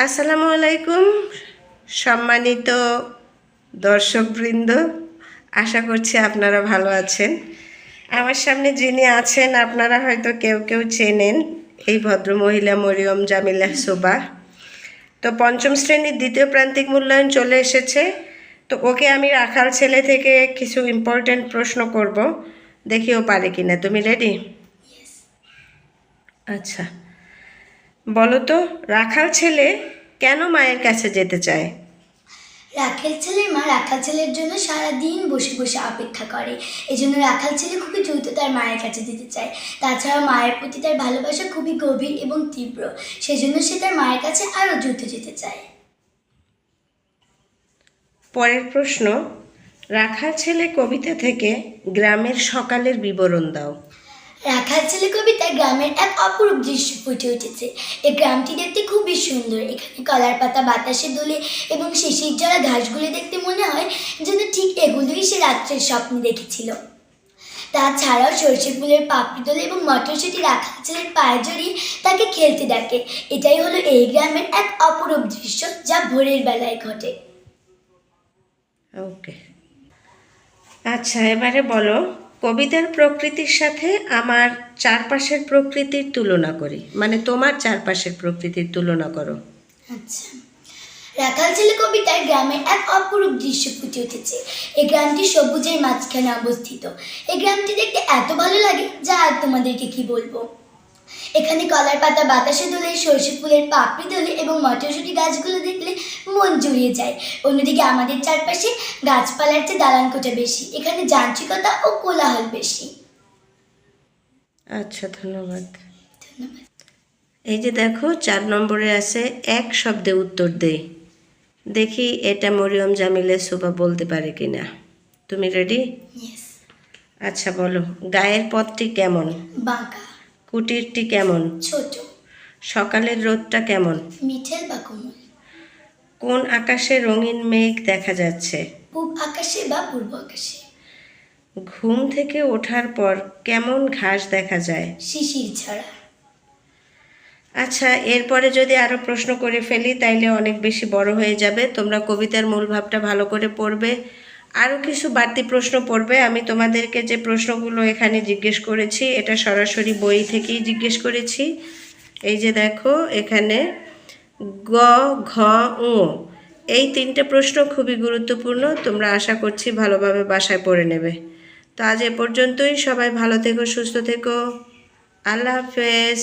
আসসালামু আলাইকুম সম্মানিত দর্শকবৃন্দ, আশা করছি আপনারা ভালো আছেন। আমার সামনে যিনি আছেন আপনারা হয়তো কেউ কেউ চেনেন, এই ভদ্রমহিলা মরিয়ম জামিলা সুবা। তো পঞ্চম শ্রেণীর দ্বিতীয় প্রান্তিক মূল্যায়ন চলে এসেছে। তো ওকে আমি রাখাল ছেলে থেকে কিছু ইম্পর্টেন্ট প্রশ্ন করব, দেখি ও পারে কিনা। তুমি রেডি? আচ্ছা, বলো তো, রাখাল ছেলে কেন মায়ের কাছে যেতে চায়? রাখাল ছেলের মা রাখাল ছেলের জন্য সারাদিন বসে বসে অপেক্ষা করে। এজন্য রাখাল ছেলে খুবই দ্রুত তার মায়ের কাছে যেতে চায়। তাছাড়া মায়ের প্রতি তার ভালোবাসা খুবই গভীর এবং তীব্র, সেজন্য সে তার মায়ের কাছে আরও দ্রুত যেতে চায়। পরের প্রশ্ন, রাখাল ছেলে কবিতা থেকে গ্রামের সকালের বিবরণ দাও। রাখাল ছেলে কবিতায় গ্রামের এক অপরূপ দৃশ্য ফুটে উঠেছে। এই গ্রামটি দেখতে খুবই সুন্দর। এখানে কলার পাতা বাতাসে দোলে এবং শিশির জড়া ঘাসগুলি দেখতে মনে হয় যেন ঠিক এগুলোই সে রাত্রের স্বপ্নে দেখেছিল। তাছাড়াও সর্ষে ফুলের পাপড়ি দোলে এবং মটরশুঁটি রাখাল ছেলের পায়ে জড়িয়ে তাকে খেলতে ডাকে। এটাই হলো এই গ্রামের এক অপরূপ দৃশ্য, যা ভোরের বেলায় ঘটে। ওকে, আচ্ছা এবারে বলো, কবিতার প্রকৃতির সাথে আমার চারপাশের প্রকৃতির তুলনা করি, মানে তোমার চারপাশের প্রকৃতির তুলনা করো। আচ্ছা, রাখাল ছেলে কবিতায় গ্রামের এক অপরূপ দৃশ্য ফুটে উঠেছে। এই গ্রামটি সবুজের মাঝখানে অবস্থিত। এই গ্রামটি দেখতে এত ভালো লাগে যা আর তোমাদেরকে কি বলবো। এখানে কলার পাতা বাতাসে দোলে, সর্ষে ফুলের পাপড়ি দোলে এবং মটরশুঁটি গাছগুলো দেখলে মন জুড়িয়ে যায়। অন্যদিকে আমাদের চারপাশে গাছপালার চেয়ে দালানকোঠা বেশি। এখানে যান্ত্রিকতা ও কোলাহল বেশি। আচ্ছা, ধন্যবাদ। ধন্যবাদ। এই যে দেখো 4 নম্বরে আছে এক শব্দে উত্তর দে। দেখি এটা মরিয়ম জামিলা সুবা বলতে পারে কিনা। তুমি রেডি? ইয়েস। আচ্ছা বলো, গায়ের পথটি কেমন? বাঁকা। কুটিরটি কেমন? ছোট। সকালের রোদটা কেমন? মিঠেল বা কোমল। কোন আকাশে রঙিন মেঘ দেখা যাচ্ছে? পূব আকাশে বা পূর্ব আকাশে। ঘুম থেকে ওঠার পর কেমন ঘাস দেখা যায়? শিশির ছড়া। আচ্ছা, এরপরে যদি আরও প্রশ্ন করে ফেলি তাইলে অনেক বেশি বড় হয়ে যাবে। তোমরা কবিতার মূল ভাবটা ভালো করে পড়বে, আরও কিছু বাড়তি প্রশ্ন পড়বে। আমি তোমাদেরকে যে প্রশ্নগুলো এখানে জিজ্ঞেস করেছি এটা সরাসরি বই থেকেই জিজ্ঞেস করেছি। এই যে দেখো এখানে গ, ঘ, ঙ, এই 3টে প্রশ্ন খুবই গুরুত্বপূর্ণ। তোমরা আশা করছি ভালোভাবে বাসায় পড়ে নেবে। তো আজ এ পর্যন্তই। সবাই ভালো থেকো, সুস্থ থেকো। আল্লাহ হাফেজ।